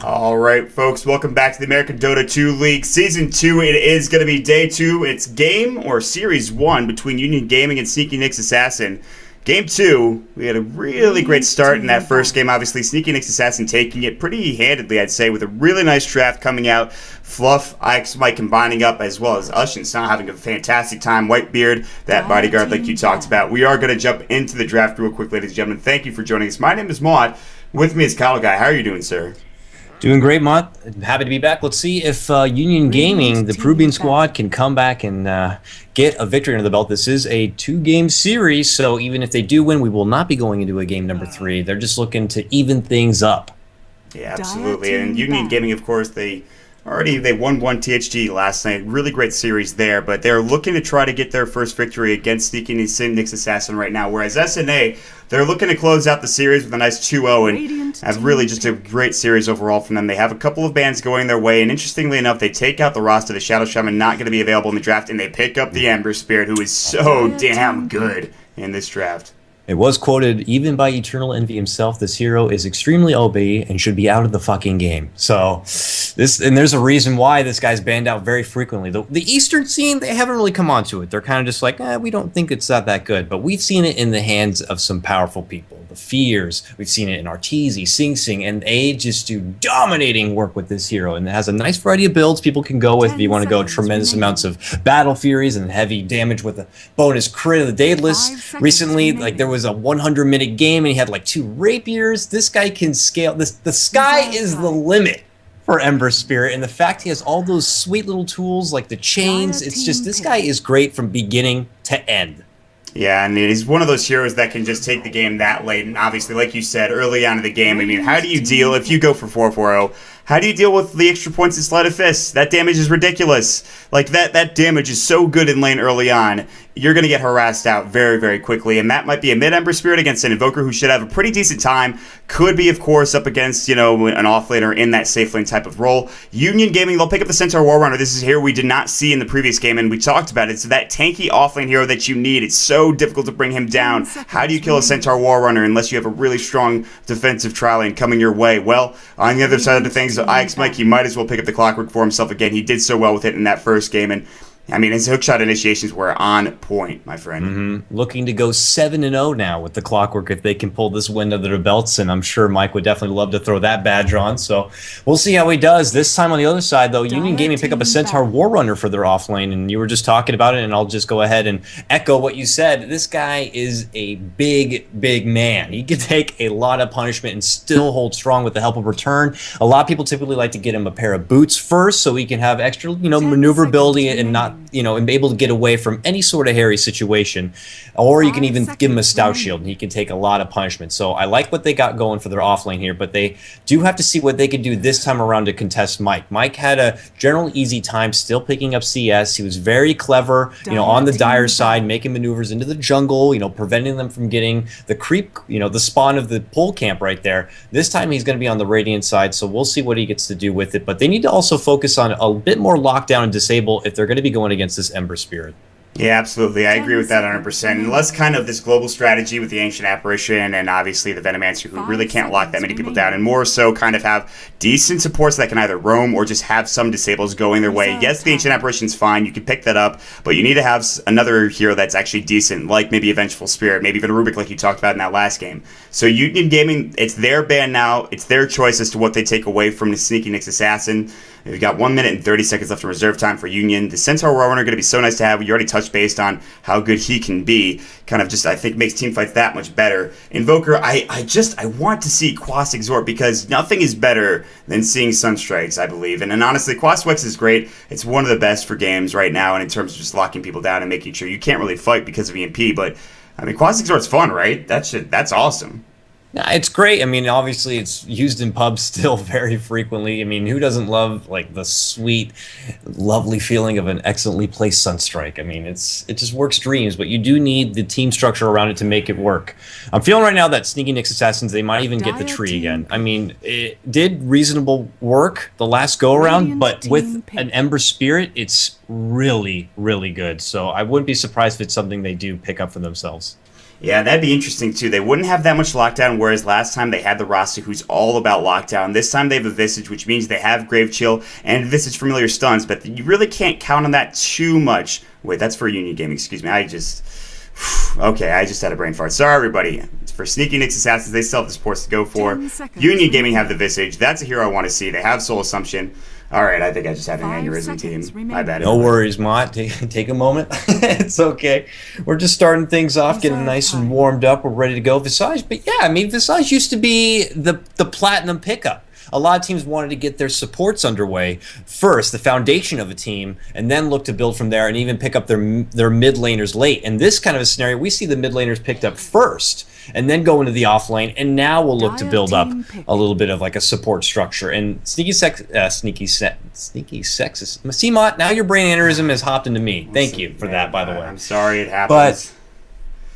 All right, folks, welcome back to the American Dota 2 League. Season 2, it is going to be Day 2. It's Game or Series 1 between Union Gaming and Sneaky Nick's Assassin. Game 2, we had a really great start in that first game. Obviously, Sneaky Nick's Assassin taking it pretty handedly, I'd say, with a really nice draft coming out. Fluff, Ix, Mike combining up, as well as Ushin Sna having a fantastic time. Whitebeard, that bodyguard like you talked about. We are going to jump into the draft real quick, ladies and gentlemen. Thank you for joining us. My name is Maud. With me is Kyle Guy. How are you doing, sir? Doing great, Mott. Happy to be back. Let's see if Union Gaming, the Peruvian squad, can come back and get a victory under the belt. This is a 2-game series, so even if they do win, we will not be going into a game number 3. They're just looking to even things up. Yeah, absolutely. And Union Gaming, of course, they won one THG last night. Really great series there, but they're looking to try to get their first victory against Sneaky Nick's Assassin right now, whereas SNA, they're looking to close out the series with a nice 2-0 and have really just a great series overall from them. They have a couple of bans going their way, and interestingly enough, they take out the roster. The Shadow Shaman not going to be available in the draft, and they pick up the Ember Spirit, who is so damn good in this draft. It was quoted even by Eternal Envy himself, this hero is extremely OP and should be out of the fucking game. So, there's a reason why this guy's banned out very frequently. The Eastern scene, they haven't really come onto it. They're kind of just like, we don't think it's that good. But we've seen it in the hands of some powerful people. The Fears, we've seen it in Arteezy, Sing Sing, and they just do dominating work with this hero. And it has a nice variety of builds people can go with if you want to go tremendous amounts of Battle Furies and heavy damage with a bonus crit of the Daedalus. Recently, like there was a 100-minute game and he had like 2 rapiers. This guy can scale. The sky is the limit for Ember Spirit, and the fact he has all those sweet little tools like the chains, it's just, this guy is great from beginning to end. Yeah, and he's one of those heroes that can just take the game that late, and obviously, like you said, early on in the game, I mean, how do you deal, if you go for 4-4-0, how do you deal with the extra points in Sleight of Fist? That damage is ridiculous. Like, that damage is so good in lane early on, you're going to get harassed out very, very quickly, and that might be a mid-Ember Spirit against an Invoker who should have a pretty decent time. Could be, of course, up against, an off-laner in that safe lane type of role. Union Gaming, they'll pick up the Centaur Warrunner. This is a hero we did not see in the previous game, and we talked about it. It's that tanky off-lane hero that you need. It's so difficult to bring him down. How do you kill a Centaur Warrunner unless you have a really strong defensive trial lane coming your way? Well, on the other side of the things, Ix Mike, he might as well pick up the Clockwork for himself again. He did so well with it in that first game, and I mean, his hookshot initiations were on point, my friend. Mm-hmm. Looking to go 7-0 now with the Clockwork if they can pull this win under their belts, and I'm sure Mike would definitely love to throw that badge on, so we'll see how he does. This time on the other side, though, Union Gaming pick up a Centaur Warrunner for their offlane, and you were just talking about it, and I'll just go ahead and echo what you said. This guy is a big, big man. He can take a lot of punishment and still hold strong with the help of return. A lot of people typically like to get him a pair of boots first so he can have extra, maneuverability and not and be able to get away from any sort of hairy situation. Or you can even give him a stout shield and he can take a lot of punishment. So I like what they got going for their offlane here, but they do have to see what they can do this time around to contest Mike. Mike had a general easy time still picking up CS. He was very clever, on the dire side, making maneuvers into the jungle, preventing them from getting the creep, the spawn of the pole camp right there. This time he's going to be on the Radiant side, so we'll see what he gets to do with it. But they need to also focus on a bit more lockdown and disable if they're going to be going against this Ember Spirit. Yeah, absolutely. I agree with that 100%. And less kind of this global strategy with the Ancient Apparition and obviously the Venomancer, who really can't lock that many people down, and more so kind of have decent supports that can either roam or just have some disables going their way. Yes, the Ancient Apparition's fine. You can pick that up, but you need to have another hero that's actually decent, like maybe a Vengeful Spirit, maybe even a Rubik like you talked about in that last game. So Union Gaming, it's their ban now. It's their choice as to what they take away from the Sneaky Nick's Assassin. We've got 1 minute and 30 seconds left in reserve time for Union. The Centaur Warrunner going to be so nice to have. You already touched based on how good he can be. Kind of just, I think, makes team fights that much better. Invoker, I want to see Quas Exort because nothing is better than seeing Sunstrikes, I believe. And honestly, Quas Wex is great. It's one of the best for games right now, and in terms of just locking people down and making sure you can't really fight because of EMP. But, I mean, Quas Exort's fun, right? That's awesome. Yeah, it's great. I mean, obviously, it's used in pubs still very frequently. I mean, who doesn't love like the sweet, lovely feeling of an excellently placed Sunstrike? I mean, it just works dreams, but you do need the team structure around it to make it work. I'm feeling right now that Sneaky Nick's Assassins, they might even get the tree again. I mean, it did reasonable work the last go around, but with an Ember Spirit, it's really, really good. So I wouldn't be surprised if it's something they do pick up for themselves. Yeah, that'd be interesting too. They wouldn't have that much lockdown, whereas last time they had the roster who's all about lockdown. This time they have a Visage, which means they have Grave Chill and Visage Familiar Stuns, but you really can't count on that too much. Wait, that's for Union Gaming, excuse me. Okay, I just had a brain fart. Sorry, everybody. It's for Sneaky Nyx Assassins, they still have the supports to go for. Union Gaming have the Visage. That's a hero I want to see. They have Soul Assumption. All right, I think I just had an aneurysm, team. My bad. No worries, Mott. Take a moment. It's okay. We're just starting things off, getting nice and warmed up. We're ready to go. Visage, but yeah, I mean, Visage used to be the platinum pickup. A lot of teams wanted to get their supports underway first, the foundation of a team, and then look to build from there and even pick up their mid laners late. In this kind of a scenario, we see the mid laners picked up first and then go into the off lane, and now we'll look to build up a little bit of like a support structure. And sneaky sexist. See, Mott, now your brain aneurysm has hopped into me. Thank you for that, by the way. I'm sorry it happens. But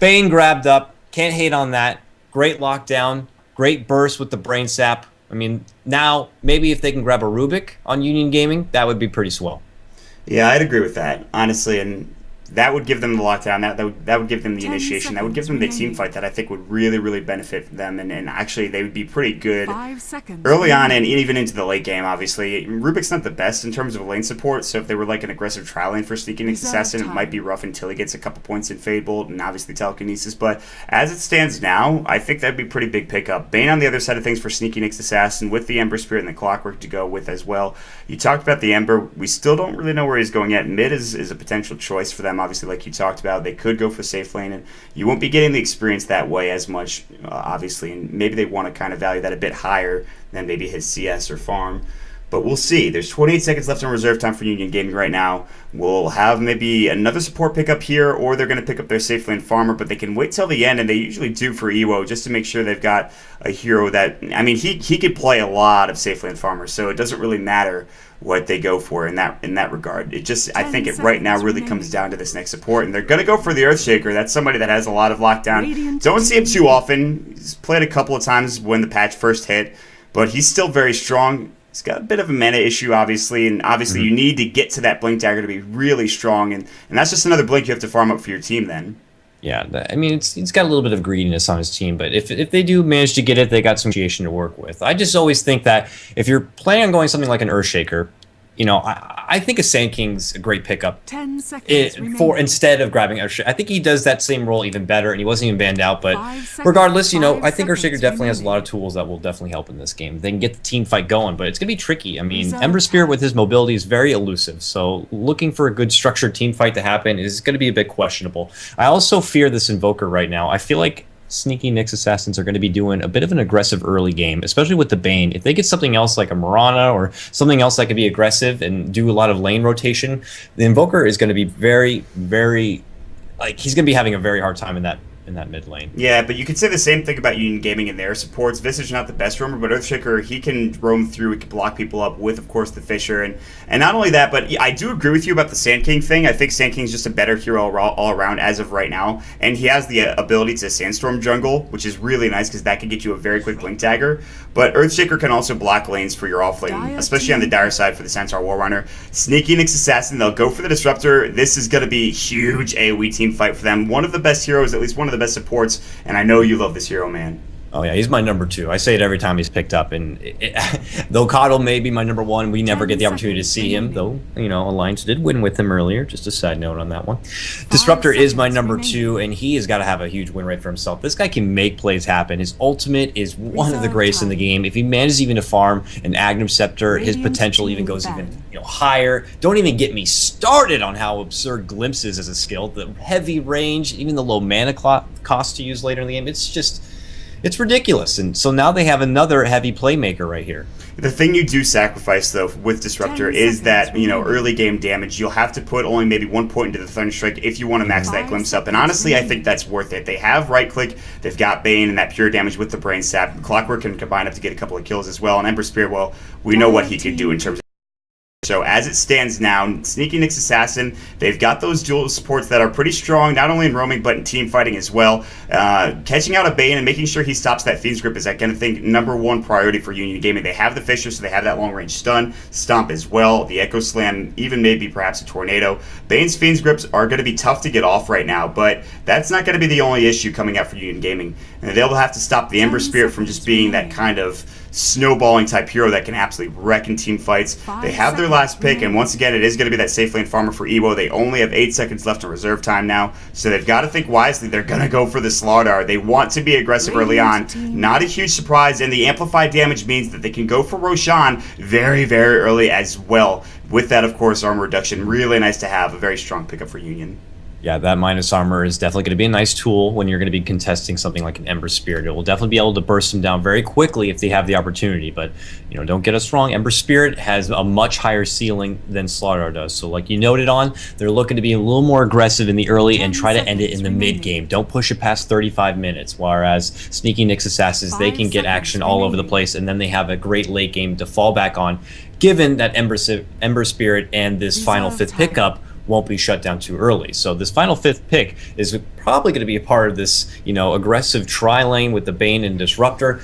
Bane grabbed up. Can't hate on that. Great lockdown. Great burst with the brain sap. I mean, now maybe if they can grab a Rubik on Union Gaming, that would be pretty swell. Yeah, I'd agree with that, honestly, and that would give them the lockdown. That would give them the initiation. That would give them the team fight that I think would really, really benefit them. And actually, they would be pretty good early on and even into the late game, obviously. Rubik's not the best in terms of lane support, so if they were like an aggressive trial lane for Sneaky Nyx Assassin, it might be rough until he gets a couple points in Fade Bolt and obviously Telekinesis. But as it stands now, I think that'd be a pretty big pickup. Bane on the other side of things for Sneaky Nyx Assassin with the Ember Spirit and the Clockwork to go with as well. You talked about the Ember. We still don't really know where he's going yet. Mid is a potential choice for them, obviously, like you talked about. They could go for safe lane, and you won't be getting the experience that way as much, obviously, and maybe they want to kind of value that a bit higher than maybe his CS or farm. But we'll see. There's 28 seconds left on reserve time for Union Gaming right now. We'll have maybe another support pickup here, or they're going to pick up their safe lane farmer, but they can wait till the end, and they usually do for EWO, just to make sure they've got a hero that, I mean, he could play a lot of safe lane farmers, so it doesn't really matter what they go for in that regard. It just, I think it right now really comes down to this next support, and they're going to go for the Earthshaker. That's somebody that has a lot of lockdown. Don't see him too often. He's played a couple of times when the patch first hit, but he's still very strong. He's got a bit of a mana issue, obviously, and obviously you need to get to that Blink Dagger to be really strong, and that's just another Blink you have to farm up for your team then. Yeah, I mean, it's got a little bit of greediness on his team, but if they do manage to get it, they got some initiation to work with. I just always think that if you're planning on going something like an Earthshaker, you know, I think a Sand King's a great pickup 10 seconds for instead of grabbing Earthshaker. I think he does that same role even better, and he wasn't even banned out. But regardless, you know, I think Earthshaker definitely has a lot of tools that will definitely help in this game. They can get the team fight going, but it's going to be tricky. I mean, Ember Spirit with his mobility is very elusive, so looking for a good structured team fight to happen is going to be a bit questionable. I also fear this Invoker right now. I feel like Sneaky Nyx Assassins are going to be doing a bit of an aggressive early game, especially with the Bane. If they get something else like a Mirana or something else that could be aggressive and do a lot of lane rotation, the Invoker is going to be very, very, like, he's going to be having a very hard time in that mid lane. Yeah, but you could say the same thing about Union Gaming and their supports. Visage not the best roamer, but Earthshaker, he can roam through, he can block people up with, of course, the Fisher. And not only that, but I do agree with you about the Sand King thing. I think Sand King's just a better hero all around as of right now. And he has the ability to Sandstorm jungle, which is really nice because that can get you a very quick Blink Dagger. But Earthshaker can also block lanes for your off lane, especially on the dire side for the Centaur Warrunner. Sneaky Nyx Assassin, they'll go for the Disruptor. This is going to be a huge AoE team fight for them. One of the best heroes, at least one of the best supports, and I know you love this hero, man. Oh yeah, he's my number 2. I say it every time he's picked up, and though Coddle may be my number 1, we never get the opportunity to see him, though, you know, Alliance did win with him earlier, just a side note on that one. Disruptor is my number 2, and he has got to have a huge win rate for himself. This guy can make plays happen. His ultimate is one of the greatest in the game. If he manages even to farm an Agnum Scepter, his potential even goes even higher. Don't even get me started on how absurd Glimpse is as a skill. The heavy range, even the low mana cost to use later in the game, it's ridiculous. And so now they have another heavy playmaker right here. The thing you do sacrifice, though, with Disruptor is that, you know, early game damage. You'll have to put only maybe 1 point into the Thunderstrike if you want to max that Glimpse up. And honestly, I think that's worth it. They have right click, they've got Bane and that pure damage with the Brain Sap. Clockwork can combine up to get a couple of kills as well. And Ember Spear, well, we know what he could do in terms of So as it stands now, Sneaky Nick's Assassin, they've got those dual supports that are pretty strong, not only in roaming, but in team fighting as well. Catching out a Bane and making sure he stops that Fiend's Grip is, I think, #1 priority for Union Gaming. They have the Fisher, so they have that long-range stun, Stomp as well, the Echo Slam, even maybe perhaps a Tornado. Bane's Fiend's Grips are going to be tough to get off right now, but that's not going to be the only issue coming out for Union Gaming. And they'll have to stop the Ember Spirit from just being that kind of snowballing type hero that can absolutely wreck in team fights. They have their last pick, and once again, it is going to be that safe lane farmer for Ewo. They only have 8 seconds left in reserve time now, so they've got to think wisely. They're going to go for the Slardar. They want to be aggressive early on. Not a huge surprise, and the amplified damage means that they can go for Roshan very, very early as well. With that, of course, armor reduction. Really nice to have. A very strong pickup for Union. Yeah, that minus armor is definitely going to be a nice tool when you're going to be contesting something like an Ember Spirit. It will definitely be able to burst them down very quickly if they have the opportunity. But, you know, don't get us wrong. Ember Spirit has a much higher ceiling than Slardar does. So like you noted on, they're looking to be a little more aggressive in the early and try to end it in the mid game. Don't push it past 35 minutes. Whereas Sneaky Nick's Assassins, they can get action all over the place, and then they have a great late game to fall back on, given that Ember Spirit and this final 5th pickup won't be shut down too early. So this final 5th pick is probably going to be a part of this, you know, aggressive tri-lane with the Bane and Disruptor.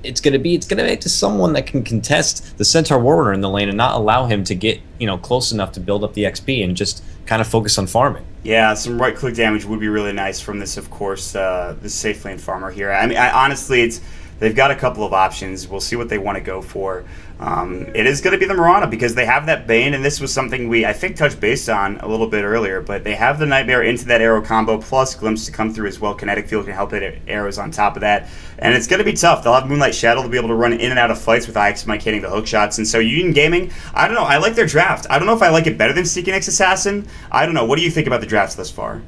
It's going to be to someone that can contest the Centaur Warrior in the lane and not allow him to get, you know, close enough to build up the XP and just kind of focus on farming. Yeah, some right-click damage would be really nice from this, of course, this safe lane farmer here. I mean, honestly, they've got a couple of options. We'll see what they want to go for. It is going to be the Mirana because they have that Bane, and this was something we, I think, touched base on a little bit earlier, but they have the Nightmare into that arrow combo, plus Glimpse to come through as well. Kinetic Field can help hit arrows on top of that, and it's going to be tough. They'll have Moonlight Shadow to be able to run in and out of fights with IX Mike hitting the hook shots, and so Union Gaming, I don't know, I like their draft. I don't know if I like it better than Sneaky Nick's Assassin. I don't know. What do you think about the drafts thus far?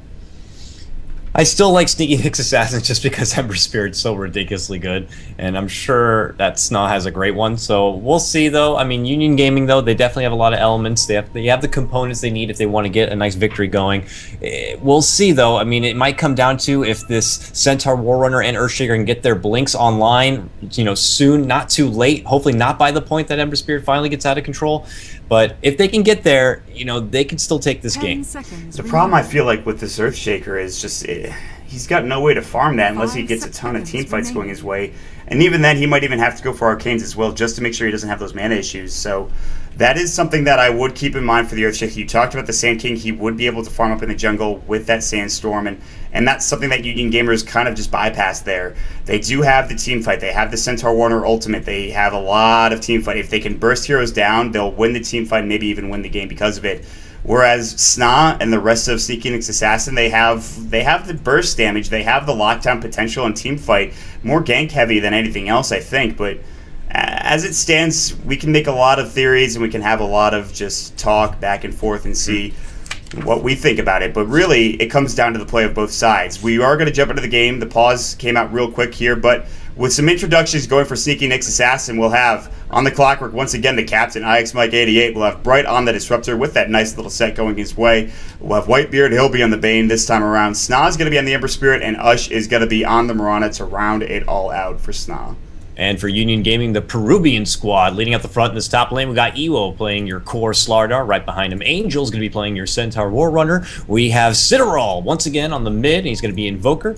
I still like Sneaky Nick's Assassin just because Ember Spirit's so ridiculously good, and I'm sure that Sna has a great one. So we'll see, though. I mean, Union Gaming, though, they definitely have a lot of elements. They have the components they need if they want to get a nice victory going. We'll see, though. I mean, it might come down to if this Centaur Warrunner and Earthshaker can get their blinks online, you know, soon, not too late. Hopefully not by the point that Ember Spirit finally gets out of control. But if they can get there, you know, they can still take this game. The problem I feel like with this Earthshaker is just he's got no way to farm that unless he gets a ton of team fights going his way. And even then, he might even have to go for Arcanes as well just to make sure he doesn't have those mana issues. So that is something that I would keep in mind for the Earthshaker. You talked about the Sand King. He would be able to farm up in the jungle with that Sandstorm, and that's something that Union Gamers kind of just bypassed there. They do have the team fight. They have the Centaur Warner Ultimate. They have a lot of team fight. If they can burst heroes down, they'll win the team fight and maybe even win the game because of it. Whereas Sna and the rest of Sneaky Nick's Assassin, they have the burst damage, they have the lockdown potential and team fight, more gank heavy than anything else, I think. But as it stands, we can make a lot of theories and we can have a lot of just talk back and forth and see what we think about it. But really, it comes down to the play of both sides. We are going to jump into the game. The pause came out real quick here, but with some introductions going for Sneaky Nick's Assassin, we'll have on the clockwork once again the captain, IX Mike 88. We'll have Bright on the Disruptor with that nice little set going his way. We'll have Whitebeard, he'll be on the Bane this time around. Sna's going to be on the Ember Spirit, and Ush is going to be on the Mirana to round it all out for Sna. And for Union Gaming, the Peruvian squad leading up the front in this top lane, we got Ewo playing your core Slardar. Right behind him, Angel's going to be playing your Centaur Warrunner. We have Citadel once again on the mid, and he's going to be Invoker.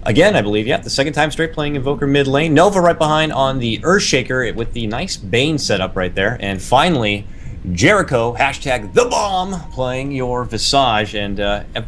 Again, I believe, yeah, the second time straight playing Invoker mid lane. Nova right behind on the Earthshaker with the nice Bane setup right there. And finally, Jericho, hashtag the bomb, playing your Visage. And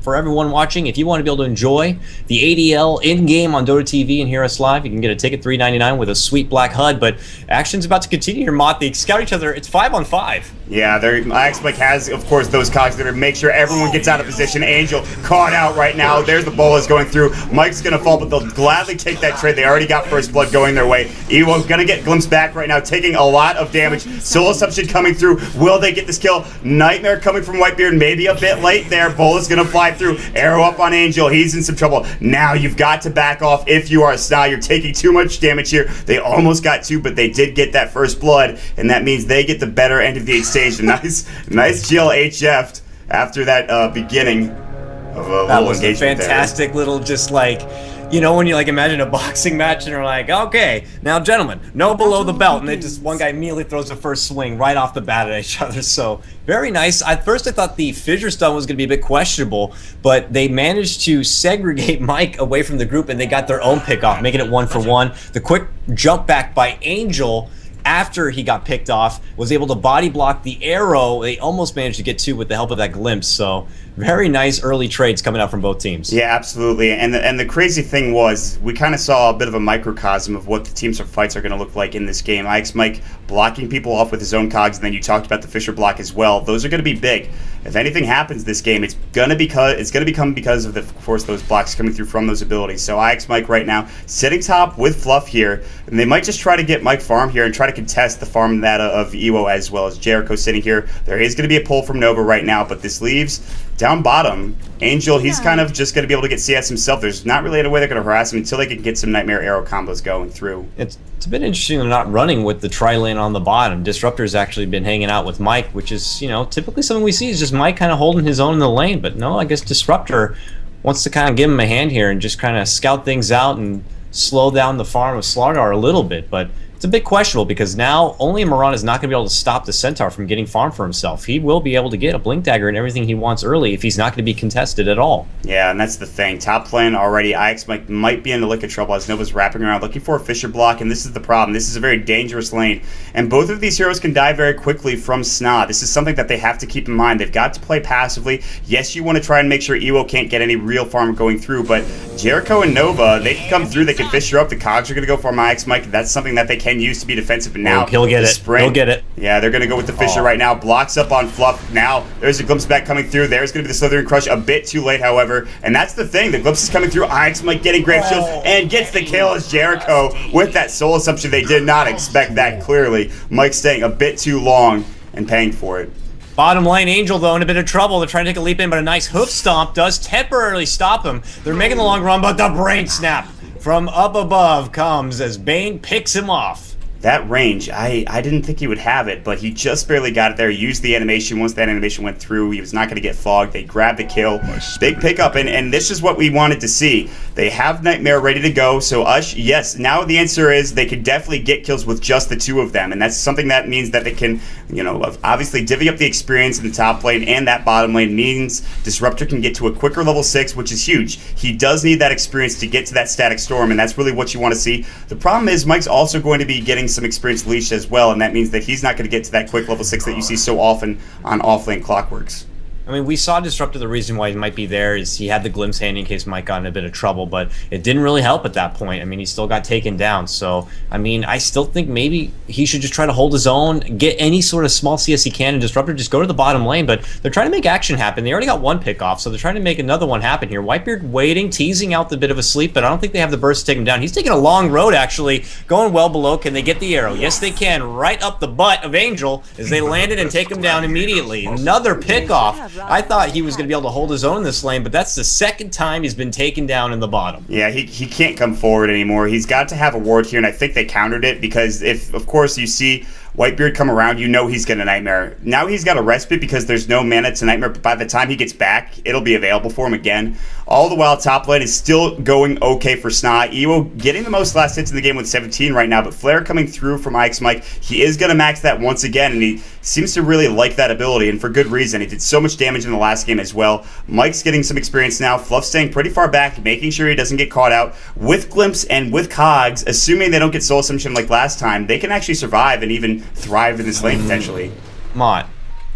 for everyone watching, if you want to be able to enjoy the ADL in-game on Dota TV and hear us live, you can get a ticket $3.99 with a sweet black HUD. But action's about to continue here, Mott. They scout each other. It's 5-on-5. Yeah, IX Mike has, of course, those cogs that are make sure everyone gets out of position. Angel caught out right now. There's the bolas going through. Mike's going to fall, but they'll gladly take that trade. They already got first blood going their way. Ewo's going to get glimpsed back right now, taking a lot of damage. Soul Assumption coming through. Will they get this kill? Nightmare coming from Whitebeard, maybe a bit late there. Bolas going to fly through. Arrow up on Angel. He's in some trouble. Now you've got to back off if you are a Sna. You're taking too much damage here. They almost got two, but they did get that first blood, and that means they get the better end of the exchange. Nice GLHF after that beginning of a that little was engagement a fantastic there. Little just like You know, when you like imagine a boxing match and you're like, okay, now gentlemen, no below the belt, and they just one guy immediately throws the first swing right off the bat at each other. So very nice. At first I thought the fissure stun was going to be a bit questionable, but they managed to segregate Mike away from the group and they got their own pick off, making it 1-for-1. The quick jump back by Angel after he got picked off was able to body block the arrow. They almost managed to get two with the help of that glimpse. So very nice early trades coming out from both teams. Yeah, absolutely. And the crazy thing was we kind of saw a bit of a microcosm of what the teams or fights are going to look like in this game. Ix Mike blocking people off with his own cogs, and then you talked about the Fisher block as well. Those are going to be big. If anything happens this game, it's going to become because of of course those blocks coming through from those abilities. So Ix Mike right now sitting top with Fluff here, and they might just try to get Mike farm here and try to contest the farm that of Ewo as well as Jericho sitting here. There is going to be a pull from Nova right now, but this leaves down bottom Angel. He's kind of just going to be able to get CS himself. There's not really a way they're going to harass him until they can get some Nightmare Arrow combos going through. It's a bit interesting they're not running with the tri-lane on the bottom. Disruptor's actually been hanging out with Mike, which is, you know, typically something we see is just Mike kind of holding his own in the lane. But no, I guess Disruptor wants to kind of give him a hand here and just kind of scout things out and slow down the farm of Slardar a little bit. But it's a bit questionable because now only Moran is not going to be able to stop the Centaur from getting farm for himself. He will be able to get a Blink Dagger and everything he wants early if he's not going to be contested at all. Yeah, and that's the thing. Top lane already, Ix Mike might be in the lick of trouble as Nova's wrapping around looking for a Fisher block, and this is the problem. This is a very dangerous lane, and both of these heroes can die very quickly from Sna. This is something that they have to keep in mind. They've got to play passively. Yes, you want to try and make sure Ewo can't get any real farm going through, but Jericho and Nova, they can come through, they can Fisher up. The cogs are going to go for Ix Mike. That's something that they can use to be defensive. But now he'll get it. Sprint, he'll get it. Yeah, they're going to go with the Fisher right now. Blocks up on Fluff. Now there's a glimpse back coming through. There's going to be the Slithering Crush. A bit too late, however. And that's the thing. The glimpse is coming through. Ix Mike getting Grave Shield and gets the kill as Jericho with that soul assumption. They did not expect that clearly. Mike staying a bit too long and paying for it. Bottom lane, Angel, though, in a bit of trouble. They're trying to take a leap in, but a nice hoof stomp does temporarily stop him. They're making the long run, but the brain snap from up above comes as Bane picks him off. That range, I didn't think he would have it, but he just barely got it there. He used the animation. Once that animation went through, he was not going to get fogged. They grabbed the kill. Big pickup, and this is what we wanted to see. They have Nightmare ready to go, so Ush, yes, now the answer is they could definitely get kills with just the two of them, and that's something that means that they can, you know, obviously divvy up the experience in the top lane, and that bottom lane means Disruptor can get to a quicker level 6, which is huge. He does need that experience to get to that Static Storm, and that's really what you want to see. The problem is Mike's also going to be getting some experience leash as well, and that means that he's not going to get to that quick level 6 that you see so often on offlane Clockworks. I mean, we saw Disruptor. The reason why he might be there is he had the glimpse hand in case Mike got in a bit of trouble, but it didn't really help at that point. I mean, he still got taken down. So, I mean, I still think maybe he should just try to hold his own, get any sort of small CS he can, and Disruptor just go to the bottom lane. But they're trying to make action happen. They already got one pick off, so they're trying to make another one happen here. Whitebeard waiting, teasing out the bit of a sleep, but I don't think they have the burst to take him down. He's taking a long road, actually, going well below. Can they get the arrow? Yes, they can. Right up the butt of Angel as they land it and take him down immediately. Another pick off. I thought he was going to be able to hold his own in this lane, but that's the second time he's been taken down in the bottom. Yeah, he can't come forward anymore. He's got to have a ward here, and I think they countered it because if, of course, you see Whitebeard come around, you know he's going to Nightmare. Now he's got a respite because there's no mana to Nightmare, but by the time he gets back, it'll be available for him again. All the while, top lane is still going okay for Sna. Ewo getting the most last hits in the game with 17 right now, but Flare coming through from Ix Mike. He is going to max that once again, and he seems to really like that ability, and for good reason. He did so much damage in the last game as well. Mike's getting some experience now. Fluff staying pretty far back, making sure he doesn't get caught out. With Glimpse and with Cogs, assuming they don't get Soul Assumption like last time, they can actually survive and even thrive in this lane potentially. Mott,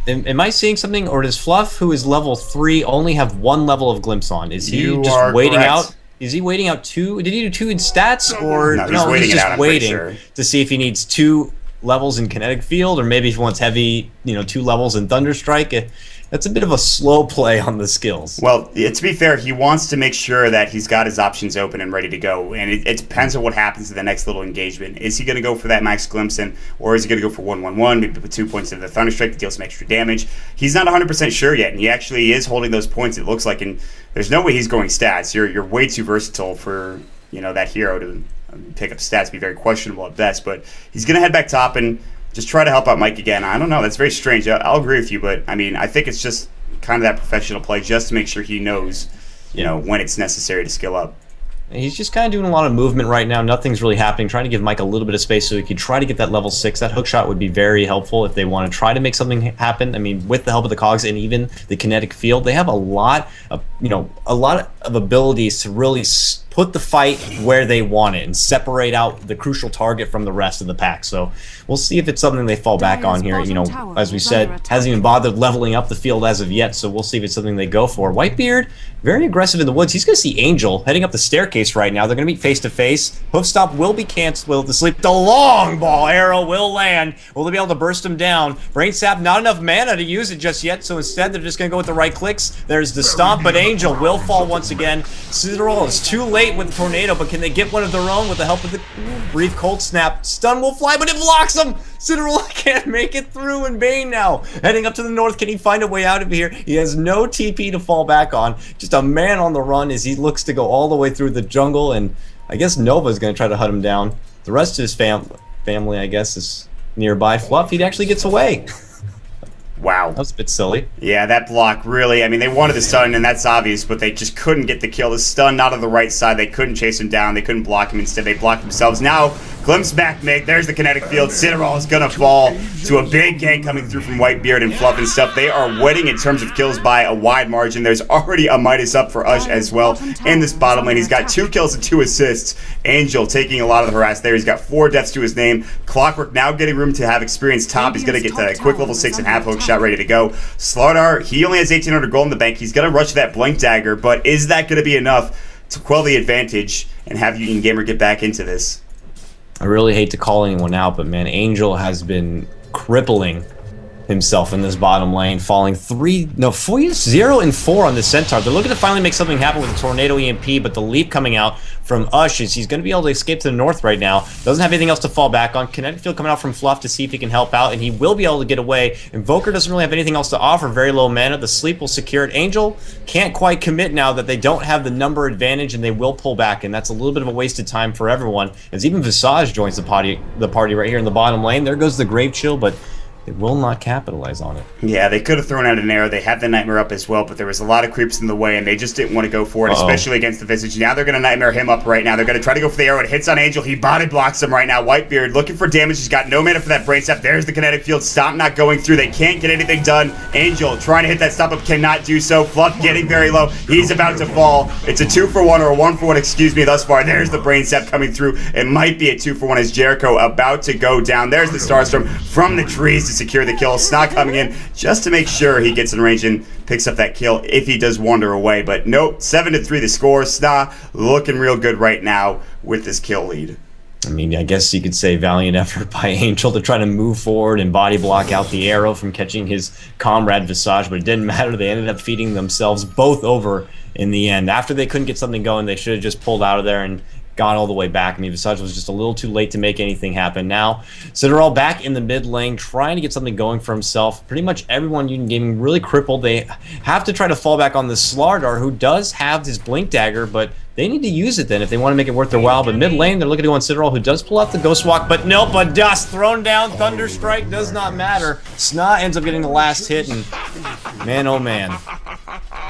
am I seeing something, or does Fluff, who is level 3, only have one level of Glimpse on? Is he just waiting out? Is he waiting out 2? Did he do 2 in stats? Or no, he's just waiting to see if he needs 2 levels in Kinetic Field, or maybe if he wants heavy, 2 levels in Thunderstrike. That's a bit of a slow play on the skills. Well, to be fair, he wants to make sure that he's got his options open and ready to go, and it depends on what happens in the next little engagement. Is he going to go for that max glimpse, or is he going to go for 1-1-1, maybe put 2 points into the Thunderstrike to deal some extra damage? He's not 100% sure yet, and he actually is holding those points, it looks like, and there's no way he's going stats. You're way too versatile for that hero to pick up stats. Be very questionable at best, but he's going to head back top and just try to help out Mike again. I don't know. That's very strange. I'll agree with you, but I mean, I think it's just kind of that professional play just to make sure he knows, when it's necessary to skill up. He's just kind of doing a lot of movement right now. Nothing's really happening. Trying to give Mike a little bit of space so he can try to get that level 6. That hook shot would be very helpful if they want to try to make something happen. I mean, with the help of the cogs and even the kinetic field, they have a lot of abilities to really put the fight where they want it and separate out the crucial target from the rest of the pack. So we'll see if it's something they fall back on here. As we said, hasn't even bothered leveling up the field as of yet, so we'll see if it's something they go for. Whitebeard, very aggressive in the woods. He's going to see Angel heading up the staircase right now. They're going to meet face to face. Hoof stop will be canceled. Will the sleep? The long ball arrow will land. Will they be able to burst him down? Brain sap, not enough mana to use it just yet, so instead they're just going to go with the right clicks. There's the stomp, but Angel will fall once again. Citadel is too late with the tornado, but can they get one of their own with the help of the brief cold snap? Stun will fly, but it blocks them. Citadel can't make it through, and Bane now heading up to the north. Can he find a way out of here? He has no TP to fall back on. Just a man on the run as he looks to go all the way through the jungle, and I guess Nova's going to try to hunt him down. The rest of his family, I guess, is nearby. Fluff, he actually gets away. Wow. That was a bit silly. Yeah, that block really, I mean, they wanted the stun, and that's obvious, but they just couldn't get the kill. The stun not on the right side. They couldn't chase him down. They couldn't block him. Instead, they blocked themselves. Now, glimpse back mid. There's the kinetic field. Citadel is going to fall to a big gank coming through from Whitebeard and Fluff and stuff. They are winning in terms of kills by a wide margin. There's already a Midas up for Ush as well in this bottom lane. He's got 2 kills and 2 assists. Angel taking a lot of the harass there. He's got 4 deaths to his name. Clockwork now getting room to have experience top. He's going to get to a quick level 6 and half hook shot ready to go. Slardar, he only has 1,800 gold in the bank. He's going to rush that Blink Dagger, but is that going to be enough to quell the advantage and have Union Gamer get back into this? I really hate to call anyone out, but man, Angel has been crippling himself in this bottom lane, falling 0 and 4 on the Centaur. They're looking to finally make something happen with the Tornado EMP, but the leap coming out from Ush is he's going to be able to escape to the north right now. Doesn't have anything else to fall back on. Kinetic Field coming out from Fluff to see if he can help out, and he will be able to get away. Invoker doesn't really have anything else to offer. Very low mana. The sleep will secure it. Angel can't quite commit now that they don't have the number advantage, and they will pull back, and that's a little bit of a wasted time for everyone, as even Visage joins the party right here in the bottom lane. There goes the Grave Chill, but they will not capitalize on it. Yeah, they could have thrown out an arrow. They had the Nightmare up as well, but there was a lot of creeps in the way, and they just didn't want to go for it, especially against the Visage. Now they're going to Nightmare him up right now. They're going to try to go for the arrow. It hits on Angel. He body blocks him right now. Whitebeard looking for damage. He's got no mana for that brain step. There's the kinetic field. Stomp not going through. They can't get anything done. Angel trying to hit that stop up, cannot do so. Fluff getting very low. He's about to fall. It's a 2-for-1 or a 1-for-1, excuse me, thus far. There's the brain step coming through. It might be a 2-for-1 as Jericho about to go down. There's the Starstorm from the trees to secure the kill. Not coming in just to make sure he gets in range and picks up that kill if he does wander away. But nope, 7-3 the score. Sna looking real good right now with this kill lead. I mean, I guess you could say valiant effort by Angel to try to move forward and body block out the arrow from catching his comrade Visage, but it didn't matter. They ended up feeding themselves both over in the end. After they couldn't get something going, they should have just pulled out of there and gone all the way back. I mean, Visage was just a little too late to make anything happen. Now, Citadel back in the mid lane, trying to get something going for himself. Pretty much everyone Union Gaming really crippled. They have to try to fall back on the Slardar, who does have his Blink Dagger, but they need to use it then if they want to make it worth their while. But mid lane, they're looking to go on Citadel, who does pull out the Ghost Walk, but nope, a dust thrown down. Thunder Strike does not matter. Sna ends up getting the last hit, and man, oh man,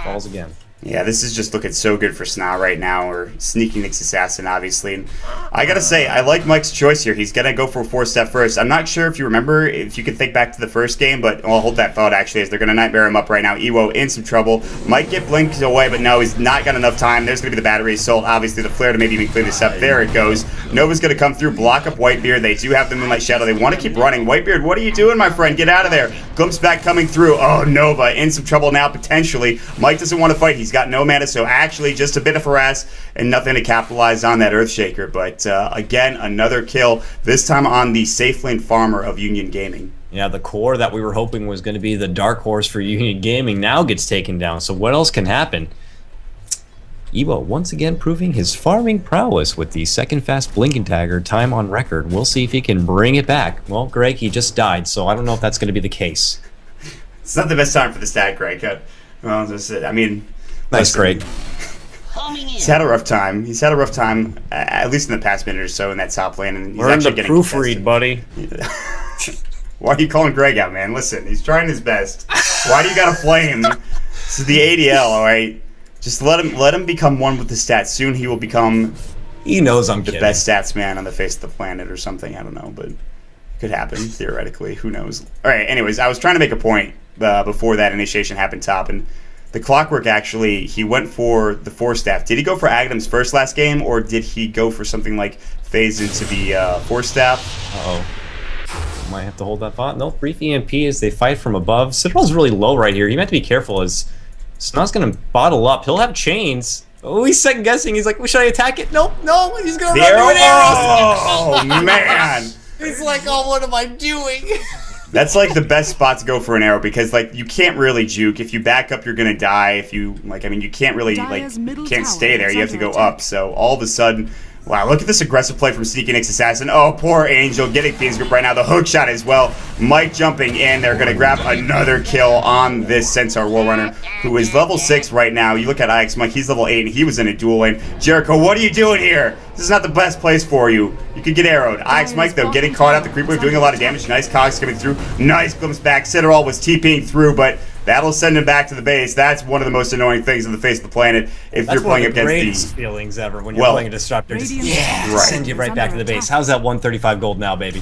falls again. Yeah, this is just looking so good for Sna right now, or Sneaky Nick's Assassin, obviously. And I gotta say, I like Mike's choice here. He's gonna go for a 4-step first. I'm not sure if you remember, if you can think back to the first game, but I'll hold that thought actually, as they're gonna Nightmare him up right now. Ewo in some trouble. Might get blinked away, but no, he's not got enough time. There's gonna be the battery assault, obviously the flare to maybe even clean this up. There it goes. Nova's gonna come through, block up Whitebeard. They do have the Moonlight Shadow. They want to keep running. Whitebeard, what are you doing, my friend? Get out of there. Glimpse back coming through. Oh, Nova in some trouble now, potentially. Mike doesn't want to fight. He's got no mana, so actually just a bit of harass and nothing to capitalize on that Earthshaker. But again, another kill, this time on the safe lane farmer of Union Gaming. Yeah, the core that we were hoping was going to be the dark horse for Union Gaming now gets taken down. So what else can happen? Evo once again proving his farming prowess with the second fast Blinking Dagger time on record. We'll see if he can bring it back. Well, Greg, he just died, so I don't know if that's going to be the case. It's not the best time for the stat, Greg. Well, I mean... Nice, Greg. He's had a rough time. He's had a rough time, at least in the past minute or so in that top lane. And he's Learn actually to getting proofread, buddy. Why are you calling Greg out, man? Listen, he's trying his best. Why do you got to flame? This is the ADL, all right? Just let him become one with the stats. Soon he will become He knows I'm the kidding. best stats man on the face of the planet or something. I don't know, but it could happen theoretically. Who knows? All right. Anyways, I was trying to make a point before that initiation happened top, and the Clockwork actually he went for the 4-staff. Did he go for Aghatim's first last game, or did he go for something like phase into the 4-staff? Uh-oh. Might have to hold that thought. Nope, brief EMP as they fight from above. Citadel's really low right here. You have to be careful as Snot's going to bottle up. He'll have chains. Oh, he's second guessing. He's like, well, should I attack it? Nope, no. He's going to run to an arrow. Oh, man. He's like, oh, what am I doing? That's like the best spot to go for an arrow because like you can't really juke. If you back up, you're gonna die. If you like, I mean, you can't really can't stay there. You have to go up. So all of a sudden, wow, look at this aggressive play from Sneaky Nick's Assassin. Oh, poor Angel getting Fiend's Grip right now. The hook shot as well. Mike jumping in. They're gonna grab another kill on this Centaur Warrunner, who is level 6 right now. You look at IX Mike, he's level 8, and he was in a duel lane. Jericho, what are you doing here? This is not the best place for you. You could get arrowed. IX Mike, though, getting caught out the creep wave, doing a lot of damage. Nice cogs coming through. Nice glimpse back. Citadel was TPing through, but that'll send him back to the base. That's one of the most annoying things on the face of the planet if you're playing against the... That's one of the greatest feelings ever when you're playing a Disruptor. Just, send you right back to the base. How's that 135 gold now, baby?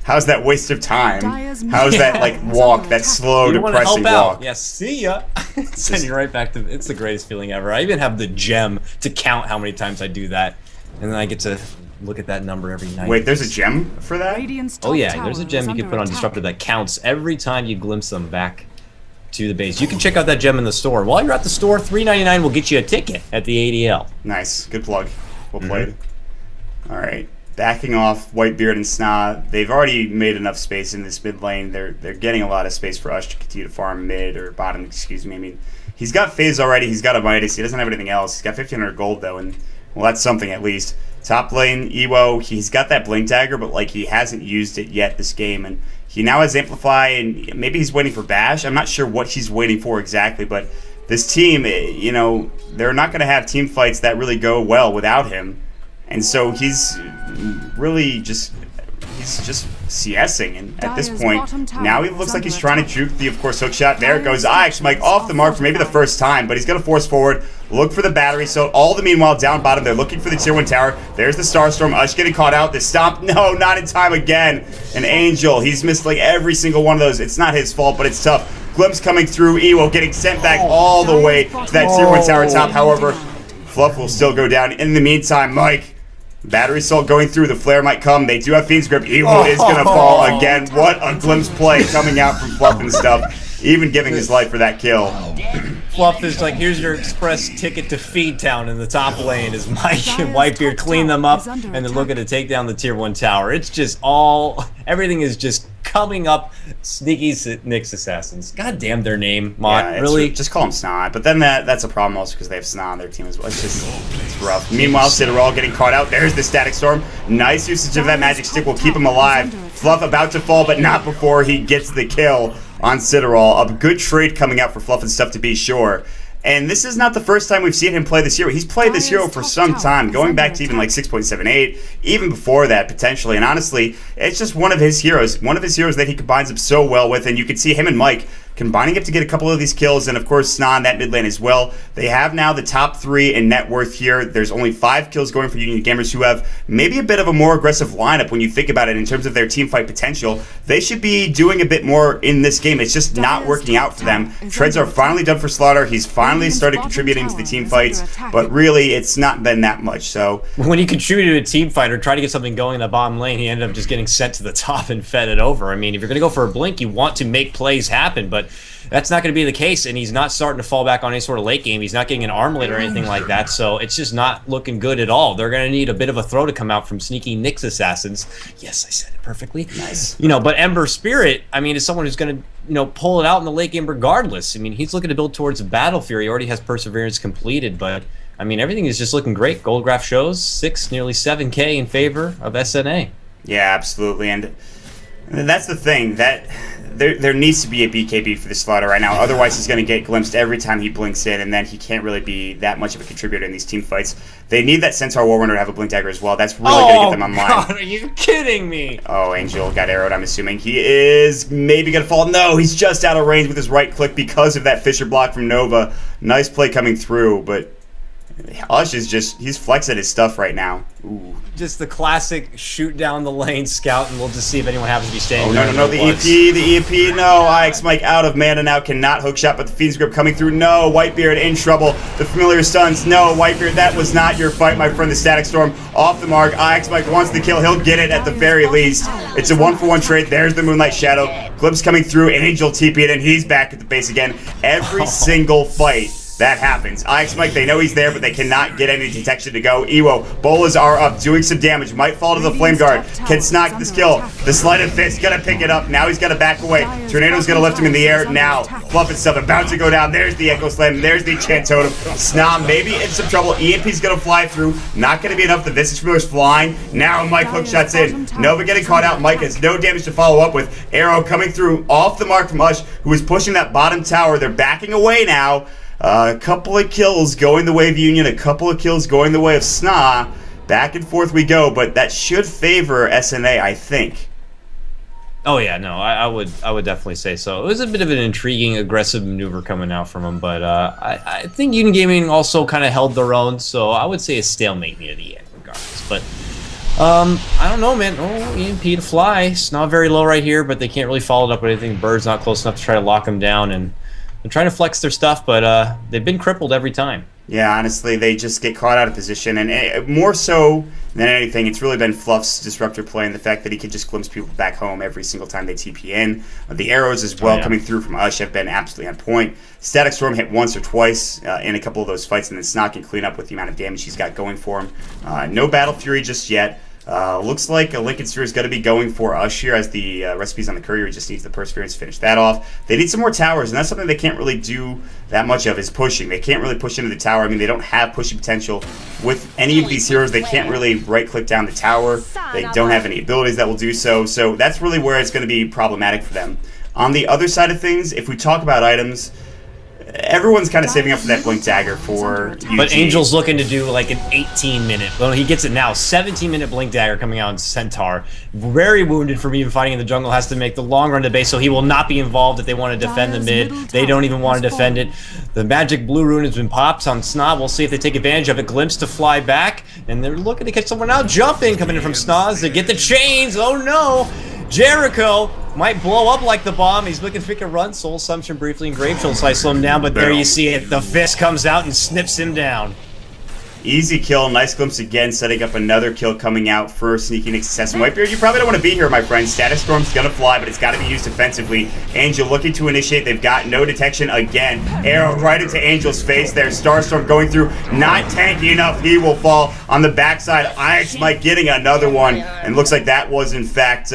How's that waste of time? How's that like walk, that slow, depressing walk? Yeah, see ya. Send you right back to. It's the greatest feeling ever. I even have the gem to count how many times I do that, and then I get to look at that number every night. Wait, there's a gem for that? Oh yeah, there's a gem you can put on Disruptor that counts every time you glimpse them back to the base. You can check out that gem in the store. While you're at the store, $3.99 will get you a ticket at the ADL. Nice, good plug. Well played. All right. Backing off Whitebeard and Sna, they've already made enough space in this mid lane. They're getting a lot of space for us to continue to farm mid or bottom, excuse me. I mean, he's got Phase already, he's got a Midas, he doesn't have anything else. He's got 1,500 gold though, and well, that's something at least. Top lane, Ewo, he's got that Blink Dagger, but like he hasn't used it yet this game, and he now has Amplify, and maybe he's waiting for Bash. I'm not sure what he's waiting for exactly, but this team, you know, they're not going to have team fights that really go well without him. And so he's really just CSing, and at this point, now he looks like he's trying to juke the, of course, hook shot. There it goes. IX Mike off the mark for maybe the first time, but he's going to force forward, look for the battery. So all the meanwhile, down bottom, they're looking for the tier 1 tower. There's the Starstorm. Ush getting caught out. The stomp, no, not in time again. An Angel, he's missed like every single one of those. It's not his fault, but it's tough. Glimpse coming through. Ewo getting sent back all the way to that tier 1 tower top. However, Fluff will still go down. In the meantime, Mike, battery assault going through. The flare might come. They do have Fiend's Grip. Ewo is going to fall again. What a glimpse play coming out from Fluff and stuff. Even giving his life for that kill. Fluff is like, here's your express ticket to Feed Town in the top lane as Mike and Whitebeard clean them up and then looking to take down the tier 1 tower. It's just all, everything is just coming up. Sneaky Nick's Assassins. God damn their name, Mott. Yeah, really? Just call them Snot. But then that's a problem also because they have Snot on their team as well. It's just, it's rough. Meanwhile, Citadel getting caught out. There's the Static Storm. Nice usage of that magic stick will keep him alive. Fluff about to fall, but not before he gets the kill on Citadel. A good trade coming out for Fluff and stuff to be sure. And this is not the first time we've seen him play this hero. He's played this hero for some time, going back to even like 6.78, even before that potentially. And honestly, it's just one of his heroes that he combines up so well with. And you can see him and Mike combining up to get a couple of these kills, and of course Sna in that mid lane as well. They have now the top 3 in net worth here. There's only 5 kills going for Union Gamers, who have maybe a bit of a more aggressive lineup when you think about it in terms of their team fight potential. They should be doing a bit more in this game. It's just not working out for them. Treads are finally done for Slaughter. He's finally started contributing to the team fights, but really it's not been that much. So when he contributed to a team fight or tried to get something going in the bottom lane, he ended up just getting sent to the top and fed it over. I mean, if you're going to go for a blink, you want to make plays happen, but that's not going to be the case, and he's not starting to fall back on any sort of late game. He's not getting an armlet or anything like that, so it's just not looking good at all. They're going to need a bit of a throw to come out from Sneaky Nick's Assassins. Yes, I said it perfectly. Nice. You know, but Ember Spirit, I mean, is someone who's going to, you know, pull it out in the late game regardless. I mean, he's looking to build towards Battle Fury. He already has Perseverance completed, but I mean, everything is just looking great. Gold graph shows 6, nearly 7K in favor of SNA. Yeah, absolutely. And And that's the thing, that there needs to be a BKB for the Slaughter right now. Otherwise, he's going to get glimpsed every time he blinks in, and then he can't really be that much of a contributor in these team fights. They need that Centaur Warrunner to have a Blink Dagger as well. That's really going to get them online. God, are you kidding me? Oh, Angel got arrowed, I'm assuming. He is maybe going to fall. No, he's just out of range with his right click because of that Fisher block from Nova. Nice play coming through, but Ush is he's flexing his stuff right now. Ooh. Just the classic shoot down the lane, scout, and we'll just see if anyone happens to be staying. Oh, no, the EP, no. IX Mike out of mana now, cannot hook shot, but the Fiend's Grip coming through. No, Whitebeard in trouble. The familiar stuns. No, Whitebeard, that was not your fight, my friend. The Static Storm off the mark. IX Mike wants the kill. He'll get it at the very least. It's a 1-for-1 trade. There's the Moonlight Shadow. Glimpse coming through. Angel TP'd, and he's back at the base again. Every single fight that happens. IX Mike, they know he's there, but they cannot get any detection to go. Ewo, bolas are up, doing some damage. Might fall to the Flame Guard. Can Snog this kill. The Sleight of Fist, gonna pick it up. Now he's gotta back away. Tornado's gonna lift him in the air. Now, Fluff and stuff, about to go down. There's the Echo Slam. There's the Enchant Totem. Snom maybe in some trouble. EMP's gonna fly through. Not gonna be enough. The Visage Familiar's flying. Now Mike hookshots in. Nova getting caught out. Mike has no damage to follow up with. Arrow coming through off the mark from Ush, who is pushing that bottom tower. They're backing away now. A couple of kills going the way of Union, a couple of kills going the way of Sna. Back and forth we go, but that should favor SNA, I think. Oh yeah, no, I would definitely say so. It was a bit of an intriguing, aggressive maneuver coming out from him, but I think Union Gaming also kind of held their own, so I would say a stalemate near the end, regardless. But I don't know, man. Oh, EMP to fly. It's not very low right here, but they can't really follow it up with anything. Bird's not close enough to try to lock him down, and they're trying to flex their stuff, but they've been crippled every time. Yeah, honestly, they just get caught out of position, and more so than anything, it's really been Fluff's disruptor play and the fact that he could just glimpse people back home every single time they TP in. The arrows as well coming through from Ush have been absolutely on point. Static Storm hit once or twice in a couple of those fights, and then Snog can clean up with the amount of damage he's got going for him. No Battle Fury just yet. Looks like a Lincoln Sphere is going to be going for Ush here as the recipes on the courier. He just needs the Perseverance to finish that off. They need some more towers, and that's something they can't really do that much of, is pushing. They can't really push into the tower. I mean, they don't have pushing potential with any of these heroes. They can't really right-click down the tower. They don't have any abilities that will do so. So that's really where it's going to be problematic for them. On the other side of things, if we talk about items, everyone's kind of saving up for that Blink Dagger for UG. But Angel's looking to do like an 18-minute. Well, he gets it now. 17-minute Blink Dagger coming out in Centaur. Very wounded from even fighting in the jungle. Has to make the long run to base, so he will not be involved if they want to defend the mid. They don't even want to defend it. The magic blue rune has been popped on Snob. We'll see if they take advantage of it. Glimpse to fly back, and they're looking to catch someone out. Jumping, coming in from Snoz to get the chains. Oh no! Jericho might blow up like the bomb. He's looking to pick a run. Soul Assumption briefly and Grave Chill slice slow him down, but there you see it. The fist comes out and snips him down. Easy kill. Nice glimpse again, setting up another kill coming out for Sneaky Nick's success. And Whitebeard, you probably don't want to be here, my friend. Static Storm's going to fly, but it's got to be used defensively. Angel looking to initiate. They've got no detection again. Arrow right into Angel's face there. Starstorm going through. Not tanky enough. He will fall on the backside. IX Mike getting another one. And looks like that was, in fact,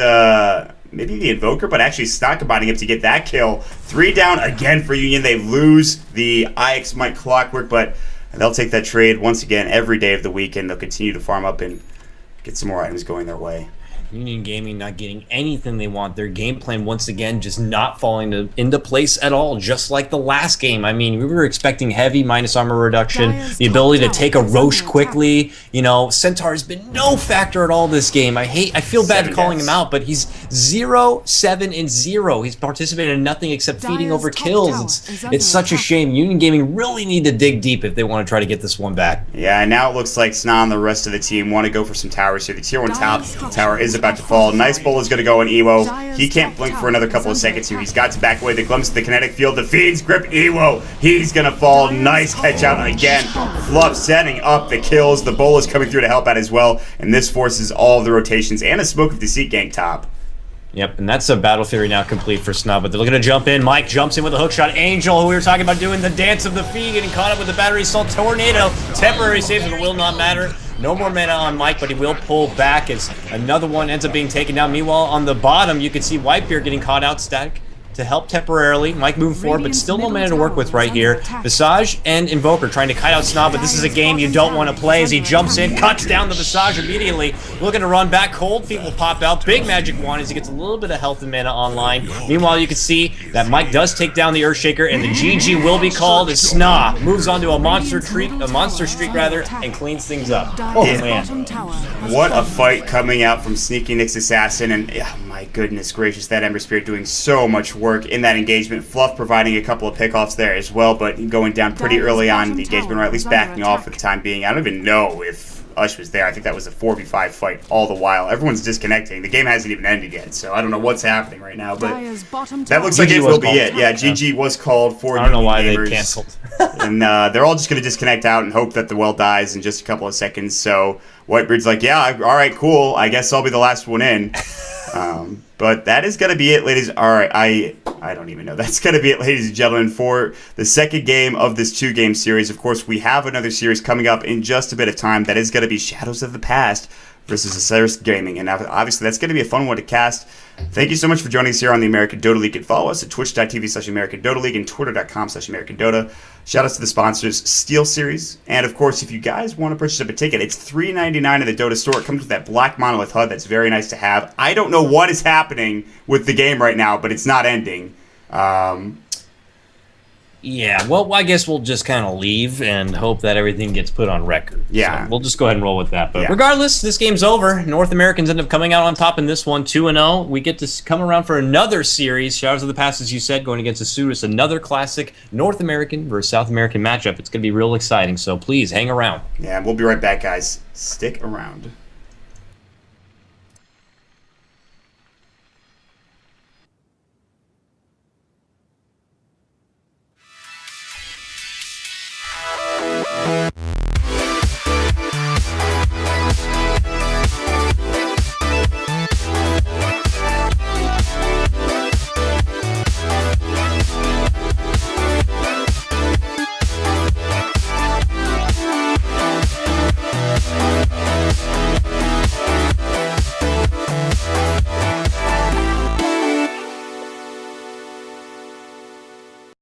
maybe the Invoker, but actually Snog combining him to get that kill. 3 down again for Union. They lose the IX Mike Clockwork, but they'll take that trade once again every day of the week, and they'll continue to farm up and get some more items going their way. Union Gaming not getting anything they want. Their game plan, once again, just not falling into place at all, just like the last game. I mean, we were expecting heavy minus armor reduction, the ability to take a Roche quickly. You know, Centaur has been no factor at all this game. I feel bad calling him out, but he's 0, 7, and 0. He's participated in nothing except feeding over kills. It's such a shame. Union Gaming really need to dig deep if they want to try to get this one back. Yeah, and now it looks like Sna and the rest of the team want to go for some towers here. The tier 1 top tower is about to fall. Nice bowl is going to go on Ewo. He can't blink for another couple of seconds here. He's got to back away. The glimpse of the kinetic field. The Fiend's Grip Ewo. He's going to fall. Nice catch out again. Fluff setting up the kills. The bowl is coming through to help out as well. And this forces all of the rotations and a Smoke of Deceit gank top. Yep, and that's a Battle Fury now complete for Snub, but they're looking to jump in. Mike jumps in with a hook shot. Angel, who we were talking about doing the dance of the feet, getting caught up with the battery assault tornado. Temporary saves, but it will not matter. No more mana on Mike, but he will pull back as another one ends up being taken down. Meanwhile, on the bottom, you can see Whitebeard getting caught out. Static to help temporarily. Mike moving forward, but still no mana to work with right here. Visage and Invoker trying to kite out Snob, but this is a game you don't want to play as he jumps in, cuts down the Visage immediately. Looking to run back. Cold Feet will pop out. Big magic wand as he gets a little bit of health and mana online. Meanwhile, you can see that Mike does take down the Earthshaker, and the GG will be called as Snob moves on to a monster streak and cleans things up. Oh, man. What a fight coming out from Sneaky Nick's Assassin, and oh my goodness gracious, that Ember Spirit doing so much work in that engagement. Fluff providing a couple of pickoffs there as well, but going down pretty early on in the engagement, or at least backing off for the time being. I don't even know if Ush was there. I think that was a 4v5 fight all the while. Everyone's disconnecting. The game hasn't even ended yet, so I don't know what's happening right now, but that looks like it will be it. Yeah, GG was called for I don't know why they canceled. And they're all just going to disconnect out and hope that the well dies in just a couple of seconds. So Whitebeard's like, yeah, all right, cool. I guess I'll be the last one in. But that is going to be it, ladies. All right, I don't even know. That's going to be it, ladies and gentlemen, for the second game of this 2-game series. Of course, we have another series coming up in just a bit of time. That is going to be Shadows of the Past versus Osiris Gaming. And obviously, that's going to be a fun one to cast. Thank you so much for joining us here on the American Dota League. And follow us at twitch.tv/American Dota League and twitter.com/American Dota. Shout out to the sponsors, Steel Series. And of course, if you guys want to purchase up a ticket, it's $3.99 in the Dota store. It comes with that black monolith HUD that's very nice to have. I don't know what is happening with the game right now, but it's not ending. Yeah, well, I guess we'll just kind of leave and hope that everything gets put on record. Yeah. So we'll just go ahead and roll with that. But regardless, this game's over. North Americans end up coming out on top in this one, 2-0. We get to come around for another series. Shadows of the Past, as you said, going against Osiris. Another classic North American versus South American matchup. It's going to be real exciting, so please hang around. Yeah, we'll be right back, guys. Stick around.